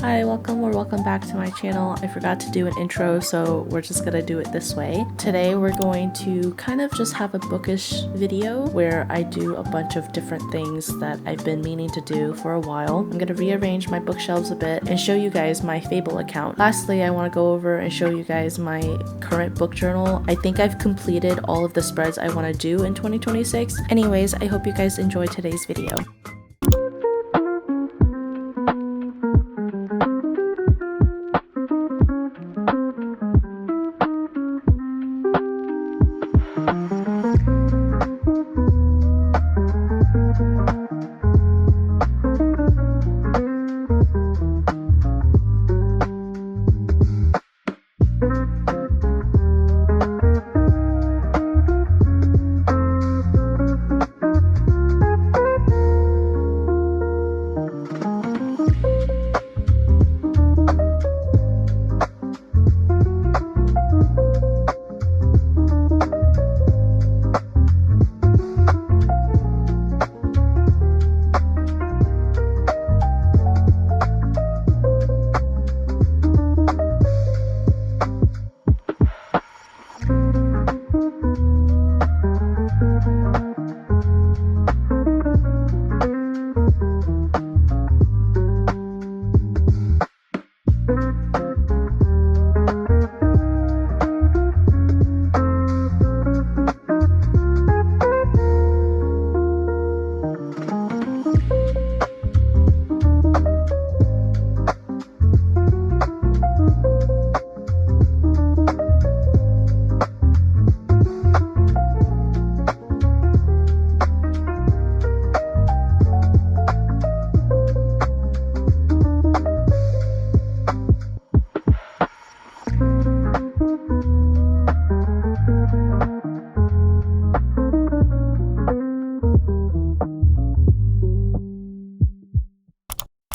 Hi, welcome back to my channel. I forgot to do an intro, so we're just gonna do it this way. Today we're going to kind of just have a bookish video where I do a bunch of different things that I've been meaning to do for a while. I'm gonna rearrange my bookshelves a bit and show you guys my Fable account. Lastly, I want to go over and show you guys my current book journal. I think I've completed all of the spreads I want to do in 2026. Anyways, I hope you guys enjoy today's video.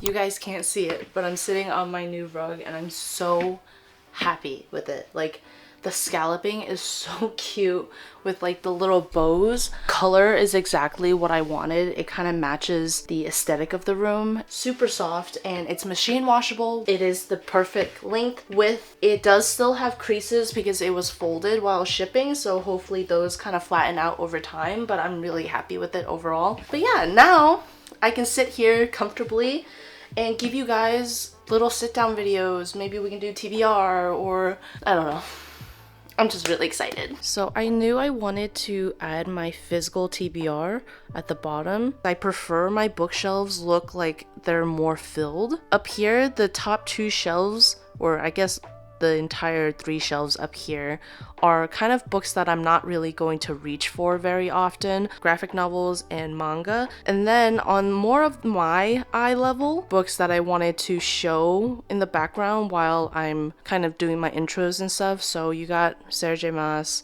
You guys can't see it, but I'm sitting on my new rug and I'm so happy with it. Like, the scalloping is so cute with like the little bows. Color is exactly what I wanted. It kind of matches the aesthetic of the room. Super soft, and it's machine washable. It is the perfect length, width. It does still have creases because it was folded while shipping, so hopefully those kind of flatten out over time, but I'm really happy with it overall. But yeah, now I can sit here comfortably and give you guys little sit-down videos. Maybe we can do TBR, or I don't know. I'm just really excited. So I knew I wanted to add my physical TBR at the bottom. I prefer my bookshelves look like they're more filled. Up here, the top two shelves, or I guess the entire three shelves up here, are kind of books that I'm not really going to reach for very often. Graphic novels and manga. And then on more of my eye level, books that I wanted to show in the background while I'm kind of doing my intros and stuff. So you got Serge Mas,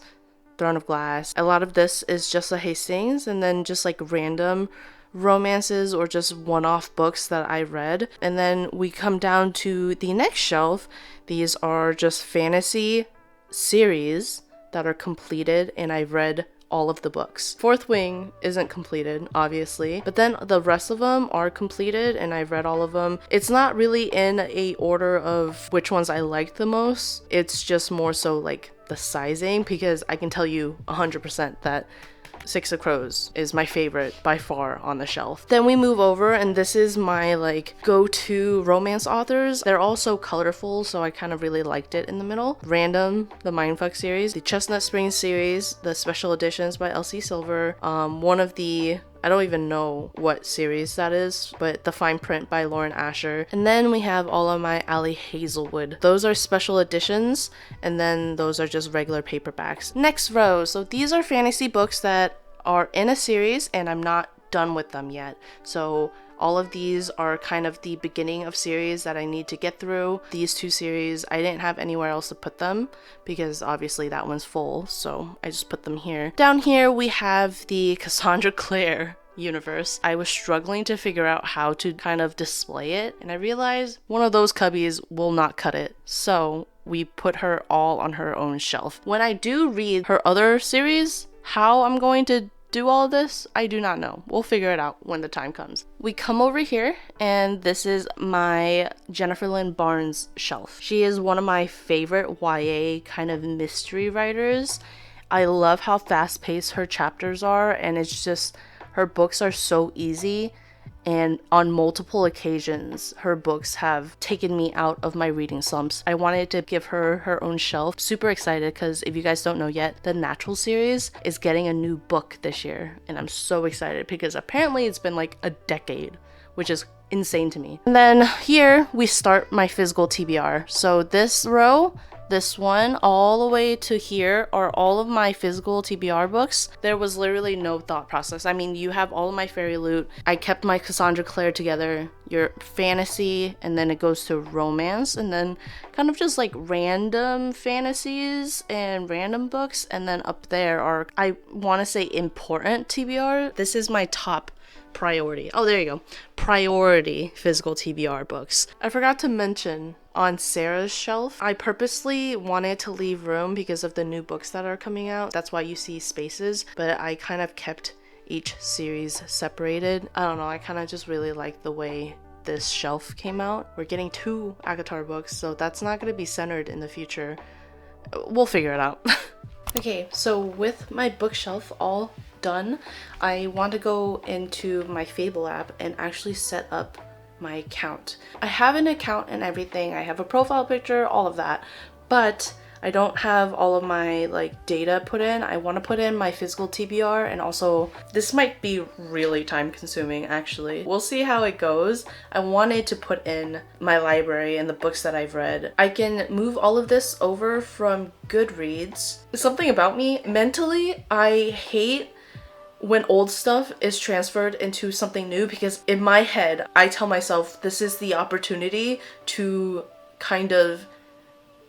Throne of Glass. A lot of this is just a Hastings, and then just like random romances or just one-off books that I read. And then we come down to the next shelf. These are just fantasy series that are completed, and I've read all of the books. Fourth Wing isn't completed, obviously, but then the rest of them are completed and I've read all of them. It's not really in a order of which ones I liked the most. It's just more so like the sizing, because I can tell you 100% that Six of Crows is my favorite by far on the shelf. Then we move over, and this is my like go-to romance authors. They're all so colorful, so I kind of really liked it in the middle. Random, the Mindfuck series, the Chestnut Springs series, the special editions by Elsie Silver, one of the, I don't even know what series that is, but the fine print by Lauren Asher. And then we have all of my Ali Hazelwood. Those are special editions, and then those are just regular paperbacks. Next row. So these are fantasy books that are in a series, and I'm not done with them yet. So all of these are kind of the beginning of series that I need to get through. These two series, I didn't have anywhere else to put them because obviously that one's full, so I just put them here. Down here we have the Cassandra Clare universe. I was struggling to figure out how to kind of display it, and I realized one of those cubbies will not cut it. So we put her all on her own shelf. When I do read her other series, how I'm going to do all of this? I do not know. We'll figure it out when the time comes. We come over here, and this is my Jennifer Lynn Barnes shelf. She is one of my favorite YA kind of mystery writers. I love how fast-paced her chapters are, and it's just, her books are so easy. And on multiple occasions, her books have taken me out of my reading slumps. I wanted to give her her own shelf. Super excited because if you guys don't know yet, the Natural series is getting a new book this year. And I'm so excited because apparently it's been like a decade, which is insane to me. And then here we start my physical TBR. So this row, this one all the way to here are all of my physical TBR books. There was literally no thought process. I mean, you have all of my fairy loot. I kept my Cassandra Clare together, your fantasy, and then it goes to romance, and then kind of just like random fantasies and random books. And then up there are, I want to say, important TBR. This is my top priority. Oh, there you go. Priority physical TBR books. I forgot to mention on Sarah's shelf, I purposely wanted to leave room because of the new books that are coming out. That's why you see spaces, but I kind of kept each series separated. I don't know, I kind of just really like the way this shelf came out. We're getting 2 ACOTAR books, so that's not going to be centered in the future. We'll figure it out. Okay, so with my bookshelf all done, I want to go into my Fable app and actually set up my account. I have an account and everything. I have a profile picture, all of that, but I don't have all of my like data put in. I want to put in my physical TBR, and also this might be really time consuming actually. We'll see how it goes. I wanted to put in my library and the books that I've read. I can move all of this over from Goodreads. Something about me, mentally, I hate when old stuff is transferred into something new, because in my head, I tell myself this is the opportunity to kind of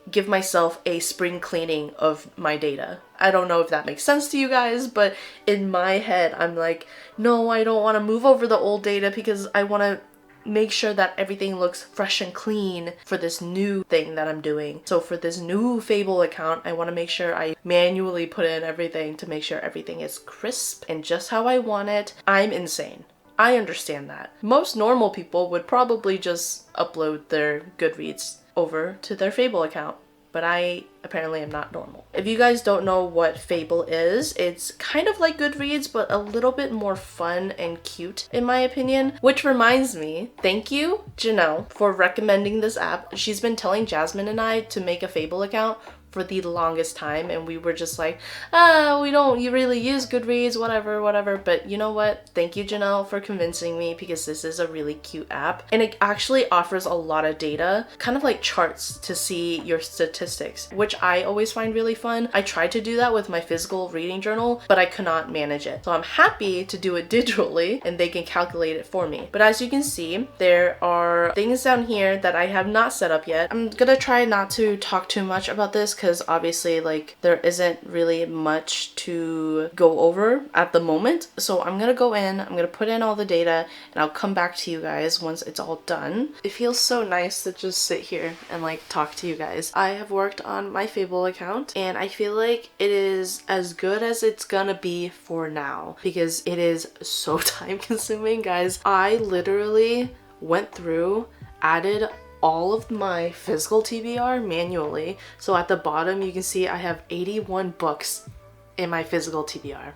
give myself a spring cleaning of my data. I don't know if that makes sense to you guys, but in my head, I'm like, no, I don't want to move over the old data because I want to make sure that everything looks fresh and clean for this new thing that I'm doing. So for this new Fable account, I want to make sure I manually put in everything to make sure everything is crisp and just how I want it. I'm insane. I understand that. Most normal people would probably just upload their Goodreads over to their Fable account, but I apparently am not normal. If you guys don't know what Fable is, it's kind of like Goodreads, but a little bit more fun and cute in my opinion. Which reminds me, thank you, Janelle, for recommending this app. She's been telling Jasmine and I to make a Fable account for the longest time, and we were just like, we don't really use Goodreads, whatever, but you know what? Thank you, Janelle, for convincing me, because this is a really cute app, and it actually offers a lot of data, kind of like charts to see your statistics, which I always find really fun. I tried to do that with my physical reading journal, but I could not manage it. So I'm happy to do it digitally, and they can calculate it for me. But as you can see, there are things down here that I have not set up yet. I'm gonna try not to talk too much about this, because obviously like there isn't really much to go over at the moment. So I'm gonna go in, I'm gonna put in all the data, and I'll come back to you guys once it's all done. It feels so nice to just sit here and like talk to you guys. I have worked on my Fable account, and I feel like it is as good as it's gonna be for now, because it is so time consuming, guys. I literally went through, added all of my physical TBR manually. So at the bottom you can see I have 81 books in my physical TBR.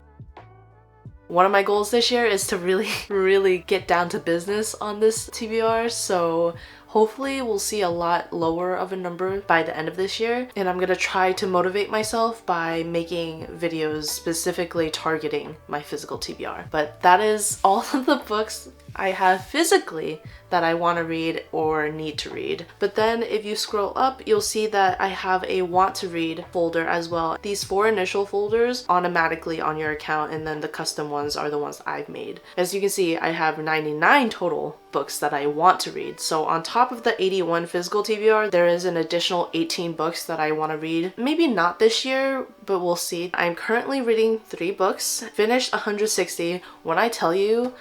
One of my goals this year is to really get down to business on this TBR, so hopefully we'll see a lot lower of a number by the end of this year, and I'm gonna try to motivate myself by making videos specifically targeting my physical TBR. But that is all of the books I have physically that I want to read or need to read. But then if you scroll up, you'll see that I have a want to read folder as well. These 4 initial folders automatically on your account, and then the custom ones are the ones I've made. As you can see, I have 99 total books that I want to read. So on top of the 81 physical TBR, there is an additional 18 books that I want to read. Maybe not this year, but we'll see. I'm currently reading 3 books, finished 160. When I tell you,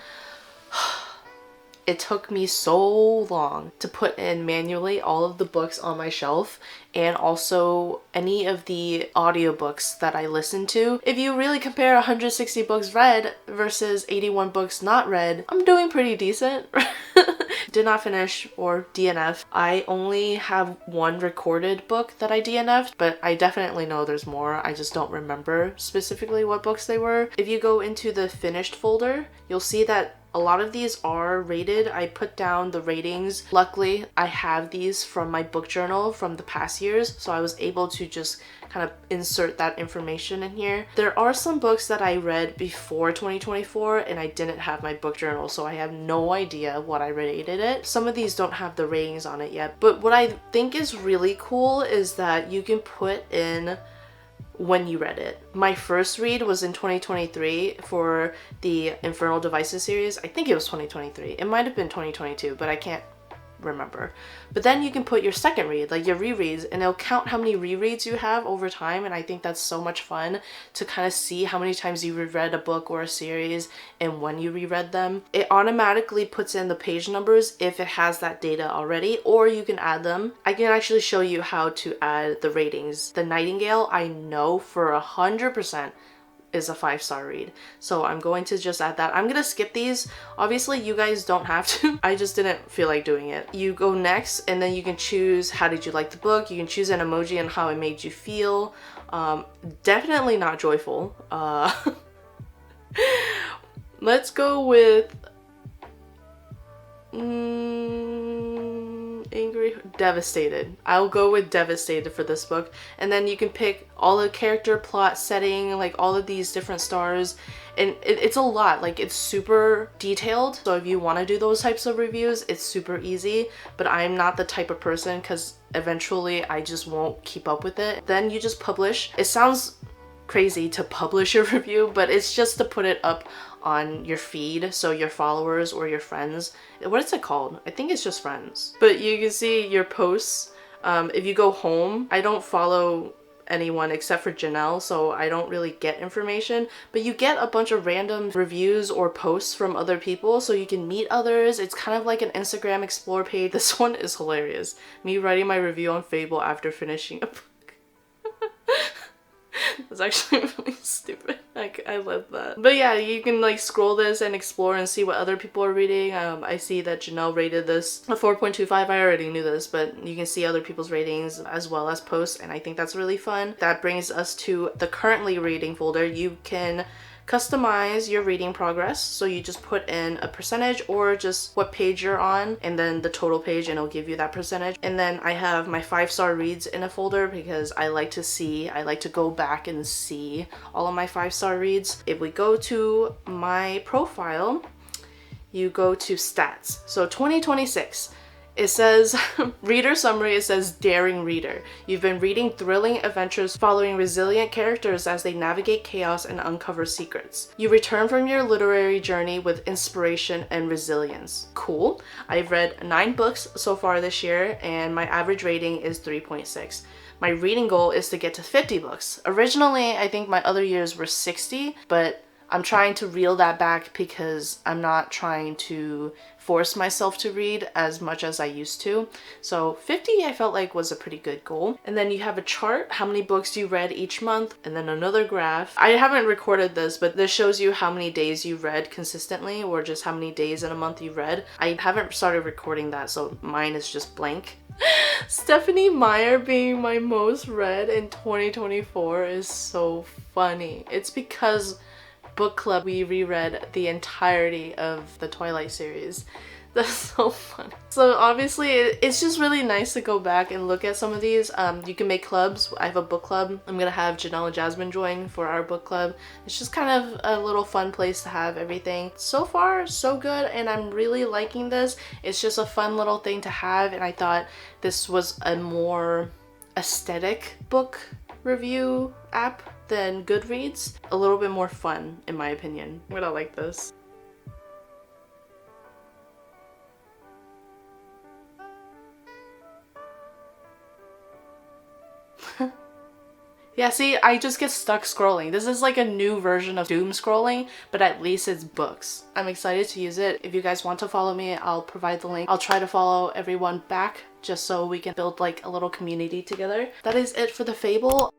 it took me so long to put in manually all of the books on my shelf and also any of the audiobooks that I listen to. If you really compare 160 books read versus 81 books not read, I'm doing pretty decent. Did not finish or DNF. I only have one recorded book that I DNF'd, but I definitely know there's more. I just don't remember specifically what books they were. If you go into the finished folder, you'll see that a lot of these are rated. I put down the ratings. Luckily, I have these from my book journal from the past years, so I was able to just kind of insert that information in here. There are some books that I read before 2024 and I didn't have my book journal, so I have no idea what I rated it. Some of these don't have the ratings on it yet, but what I think is really cool is that you can put in when you read it. My first read was in 2023 for the Infernal Devices series. I think it was 2023. It might have been 2022, but I can't remember. But then you can put your second read, like your rereads, and it'll count how many rereads you have over time, and I think that's so much fun to kind of see how many times you reread a book or a series and when you reread them. It automatically puts in the page numbers if it has that data already, or you can add them. I can actually show you how to add the ratings. The Nightingale, I know for 100% is a 5-star read. So I'm going to just add that. I'm gonna skip these. Obviously you guys don't have to. I just didn't feel like doing it. You go next and then you can choose how did you like the book. You can choose an emoji and how it made you feel. Definitely not joyful. Let's go with angry, devastated. I'll go with devastated for this book. And then you can pick all the character, plot, setting, like all of these different stars. And it's a lot, like it's super detailed. So if you want to do those types of reviews, it's super easy. But I'm not the type of person because eventually I just won't keep up with it. Then you just publish. It sounds crazy to publish a review, but it's just to put it up on your feed so your followers or your friends, what is it called? I think it's just friends. But you can see your posts. If you go home, I don't follow anyone except for Janelle, so I don't really get information, but you get a bunch of random reviews or posts from other people so you can meet others. It's kind of like an Instagram explore page. This one is hilarious. Me writing my review on Fable after finishing a book. It's actually really stupid. Like, I love that. But yeah, you can like scroll this and explore and see what other people are reading. I see that Janelle rated this a 4.25. I already knew this, but you can see other people's ratings as well as posts, and I think that's really fun. That brings us to the currently reading folder. You can customize your reading progress, so you just put in a percentage or just what page you're on and then the total page, and it'll give you that percentage. And then I have my 5-star reads in a folder because I like to go back and see all of my 5-star reads. If we go to my profile, you go to stats. So 2026, it says, reader summary, it says daring reader. You've been reading thrilling adventures following resilient characters as they navigate chaos and uncover secrets. You return from your literary journey with inspiration and resilience. Cool. I've read 9 books so far this year and my average rating is 3.6. My reading goal is to get to 50 books. Originally, I think my other years were 60, but I'm trying to reel that back because I'm not trying to force myself to read as much as I used to. So 50 I felt like was a pretty good goal. And then you have a chart, how many books you read each month, and then another graph. I haven't recorded this, but this shows you how many days you read consistently or just how many days in a month you read. I haven't started recording that, so mine is just blank. Stephanie Meyer being my most read in 2024 is so funny. It's because book club we reread the entirety of the Twilight series. That's so funny. So obviously it's just really nice to go back and look at some of these. You can make clubs. I have a book club. I'm gonna have Janelle and Jasmine join for our book club. It's just kind of a little fun place to have everything. So far so good, and I'm really liking this. It's just a fun little thing to have, and I thought this was a more aesthetic book review app than Goodreads. A little bit more fun in my opinion. I'm gonna like this. Yeah, see, I just get stuck scrolling. This is like a new version of doom scrolling, but at least it's books. I'm excited to use it. If you guys want to follow me, I'll provide the link. I'll try to follow everyone back just so we can build like a little community together. That is it for the Fable.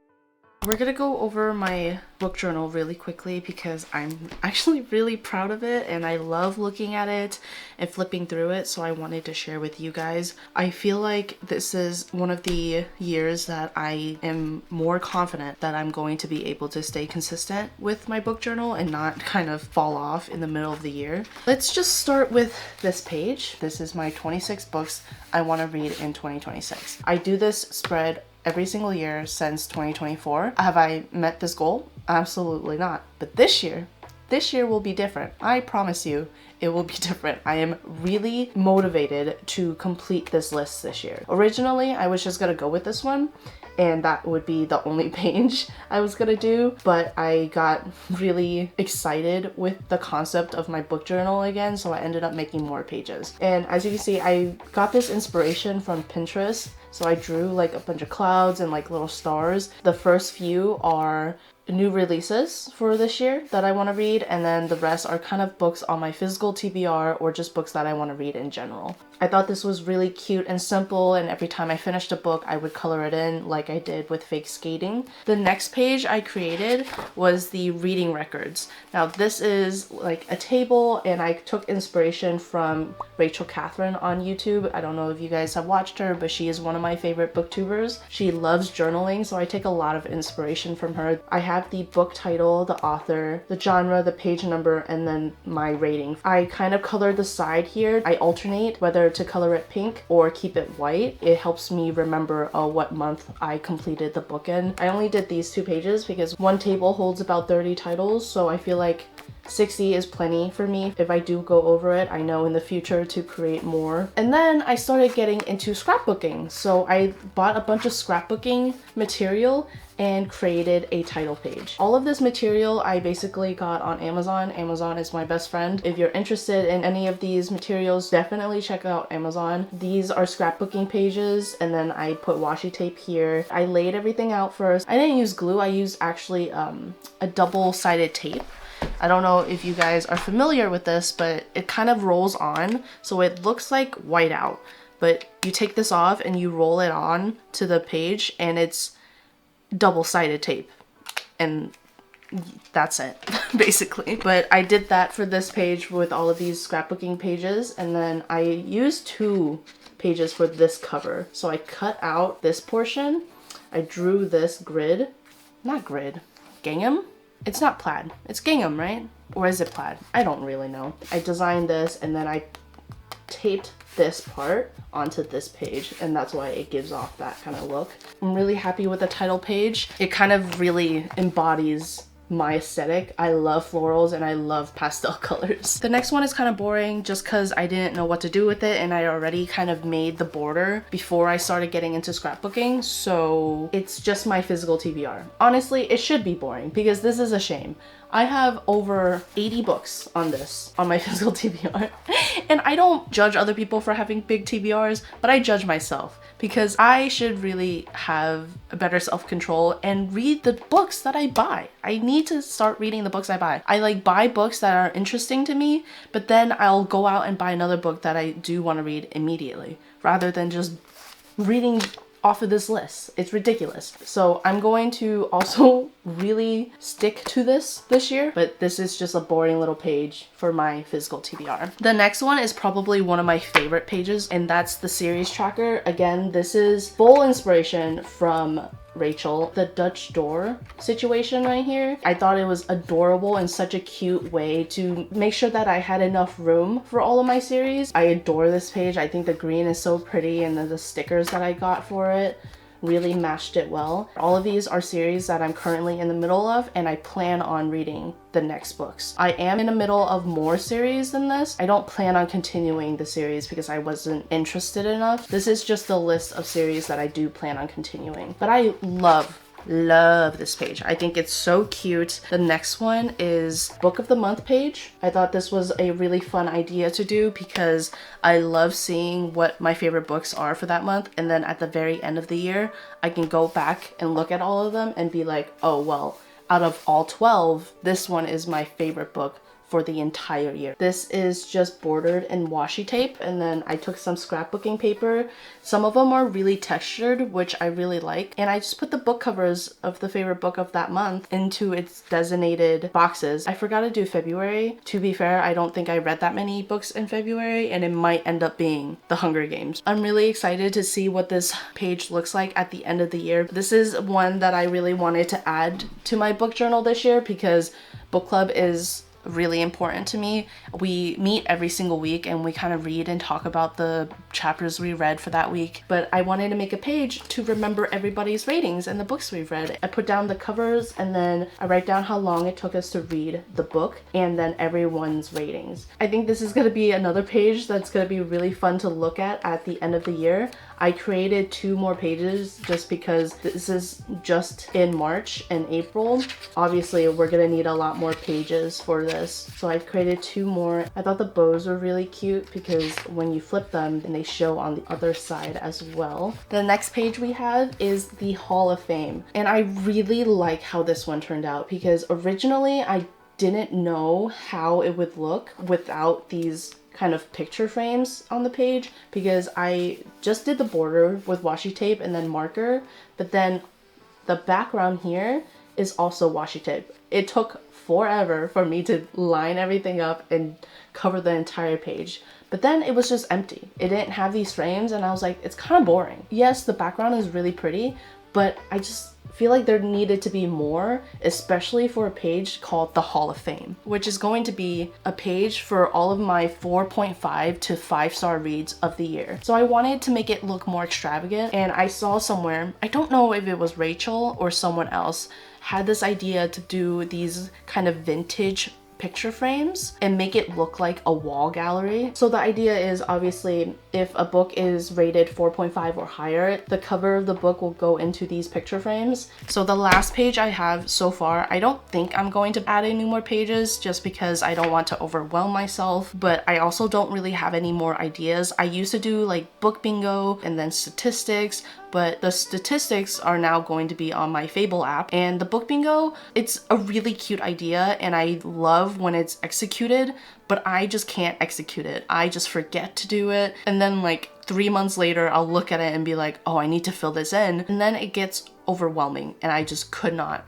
We're gonna go over my book journal really quickly because I'm actually really proud of it and I love looking at it and flipping through it, so I wanted to share with you guys. I feel like this is one of the years that I am more confident that I'm going to be able to stay consistent with my book journal and not kind of fall off in the middle of the year. Let's just start with this page. This is my 26 books I want to read in 2026. I do this spread every single year since 2024. Have I met this goal? Absolutely not. But this year will be different. I promise you, it will be different. I am really motivated to complete this list this year. Originally, I was just gonna go with this one, and that would be the only page I was gonna do, but I got really excited with the concept of my book journal again, so I ended up making more pages. And as you can see, I got this inspiration from Pinterest, so I drew like a bunch of clouds and like little stars. The first few are new releases for this year that I want to read, and then the rest are kind of books on my physical TBR or just books that I want to read in general. I thought this was really cute and simple, and every time I finished a book I would color it in like I did with fake skating. The next page I created was the reading records. Now this is like a table, and I took inspiration from Rachel Catherine on YouTube. I don't know if you guys have watched her, but she is one of my favorite booktubers. She loves journaling, so I take a lot of inspiration from her. I have the book title, the author, the genre, the page number, and then my rating. I kind of colored the side here. I alternate whether to color it pink or keep it white. It helps me remember what month I completed the book in. I only did these 2 pages because one table holds about 30 titles, so I feel like 60 is plenty for me. If I do go over it, I know in the future to create more. And then I started getting into scrapbooking. So I bought a bunch of scrapbooking material and created a title page. All of this material I basically got on Amazon. Amazon is my best friend. If you're interested in any of these materials, definitely check out Amazon. These are scrapbooking pages, and then I put washi tape here. I laid everything out first. I didn't use glue. I used actually a double-sided tape. I don't know if you guys are familiar with this, but it kind of rolls on, so it looks like whiteout. But you take this off and you roll it on to the page, and it's double-sided tape. And that's it, basically. But I did that for this page with all of these scrapbooking pages, and then I used 2 pages for this cover. So I cut out this portion, I drew this grid, not grid, gingham? It's not plaid, it's gingham, right? Or is it plaid? I don't really know. I designed this and then I taped this part onto this page, and that's why it gives off that kind of look. I'm really happy with the title page. It kind of really embodies my aesthetic. I love florals and I love pastel colors. The next one is kind of boring just because I didn't know what to do with it, and I already kind of made the border before I started getting into scrapbooking, so it's just my physical TBR. Honestly, it should be boring because this is a shame. I have over 80 books on this, on my physical TBR. And I don't judge other people for having big TBRs, but I judge myself because I should really have a better self-control and read the books that I buy. I need to start reading the books I buy. I like buy books that are interesting to me, but then I'll go out and buy another book that I do want to read immediately, rather than just reading off of this list. It's ridiculous. So I'm going to also really stick to this year, but this is just a boring little page for my physical TBR. The next one is probably one of my favorite pages, and that's the series tracker. Again, this is full inspiration from Rachel. The Dutch door situation right here, I thought it was adorable and such a cute way to make sure that I had enough room for all of my series. I adore this page. I think the green is so pretty, and then the stickers that I got for it really matched it well. All of these are series that I'm currently in the middle of, and I plan on reading the next books. I am in the middle of more series than this. I don't plan on continuing the series because I wasn't interested enough. This is just a list of series that I do plan on continuing. But I love love this page. I think it's so cute. The next one is book of the month page. I thought this was a really fun idea to do because I love seeing what my favorite books are for that month, and then at the very end of the year I can go back and look at all of them and be like, oh well, out of all 12, this one is my favorite book for the entire year. This is just bordered in washi tape, and then I took some scrapbooking paper. Some of them are really textured, which I really like, and I just put the book covers of the favorite book of that month into its designated boxes. I forgot to do February. To be fair, I don't think I read that many books in February, and it might end up being The Hunger Games. I'm really excited to see what this page looks like at the end of the year. This is one that I really wanted to add to my book journal this year because book club is really important to me. We meet every single week and we kind of read and talk about the chapters we read for that week, but I wanted to make a page to remember everybody's ratings and the books we've read. I put down the covers and then I write down how long it took us to read the book and then everyone's ratings. I think this is going to be another page that's going to be really fun to look at the end of the year. I created 2 more pages just because this is just in March and April. Obviously, we're gonna need a lot more pages for this. So I've created 2 more. I thought the bows were really cute because when you flip them, then they show on the other side as well. The next page we have is the Hall of Fame. And I really like how this one turned out because originally I didn't know how it would look without these kind of picture frames on the page because I just did the border with washi tape and then marker, but then the background here is also washi tape. It took forever for me to line everything up and cover the entire page, but then it was just empty. It didn't have these frames and I was like, it's kind of boring. Yes, the background is really pretty, but I just feel like there needed to be more, especially for a page called the Hall of Fame, which is going to be a page for all of my 4.5 to 5-star reads of the year. So I wanted to make it look more extravagant, and I saw somewhere, I don't know if it was Rachel or someone else, had this idea to do these kind of vintage picture frames and make it look like a wall gallery. So the idea is obviously if a book is rated 4.5 or higher, the cover of the book will go into these picture frames. So the last page I have so far, I don't think I'm going to add any more pages just because I don't want to overwhelm myself, but I also don't really have any more ideas. I used to do like book bingo and then statistics, but the statistics are now going to be on my Fable Acc. And the book bingo, it's a really cute idea and I love when it's executed, but I just can't execute it. I just forget to do it. And then like 3 months later, I'll look at it and be like, oh, I need to fill this in. And then it gets overwhelming and I just could not.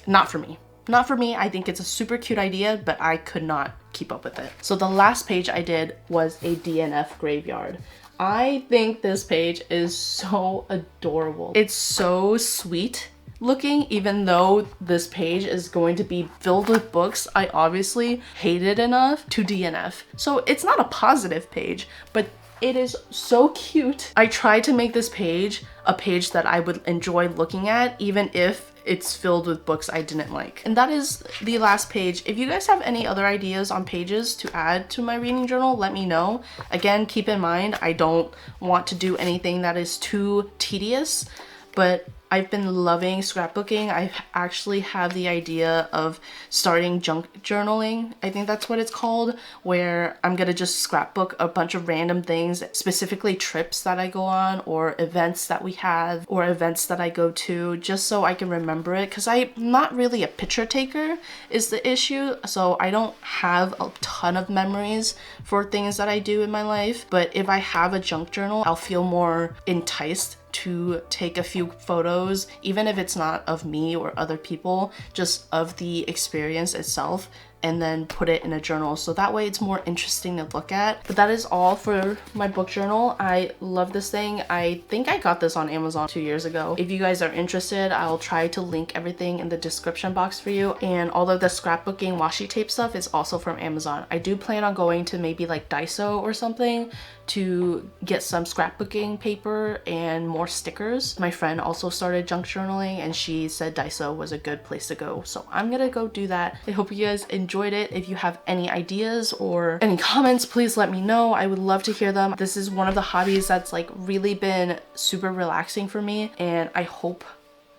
Not for me. Not for me. I think it's a super cute idea, but I could not keep up with it. So the last page I did was a DNF graveyard. I think this page is so adorable. It's so sweet looking, even though this page is going to be filled with books I obviously hated enough to DNF. So it's not a positive page, but it is so cute. I tried to make this page a page that I would enjoy looking at, even if it's filled with books I didn't like. And that is the last page. If you guys have any other ideas on pages to add to my reading journal, let me know. Again, keep in mind, I don't want to do anything that is too tedious, but I've been loving scrapbooking. I actually have the idea of starting junk journaling. I think that's what it's called, where I'm gonna just scrapbook a bunch of random things, specifically trips that I go on or events that we have or events that I go to, just so I can remember it. Because I'm not really a picture taker is the issue. So I don't have a ton of memories for things that I do in my life. But if I have a junk journal, I'll feel more enticed to take a few photos, even if it's not of me or other people, just of the experience itself, and then put it in a journal. So that way it's more interesting to look at. But that is all for my book journal. I love this thing. I think I got this on Amazon 2 years ago. If you guys are interested, I'll try to link everything in the description box for you. And all of the scrapbooking washi tape stuff is also from Amazon. I do plan on going to maybe like Daiso or something to get some scrapbooking paper and more stickers. My friend also started junk journaling and she said Daiso was a good place to go. So I'm gonna go do that. I hope you guys enjoyed it. If you have any ideas or any comments, please let me know. I would love to hear them. This is one of the hobbies that's like really been super relaxing for me, and I hope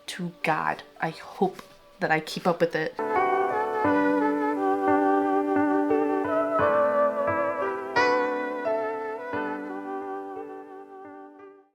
to God, I hope that I keep up with it.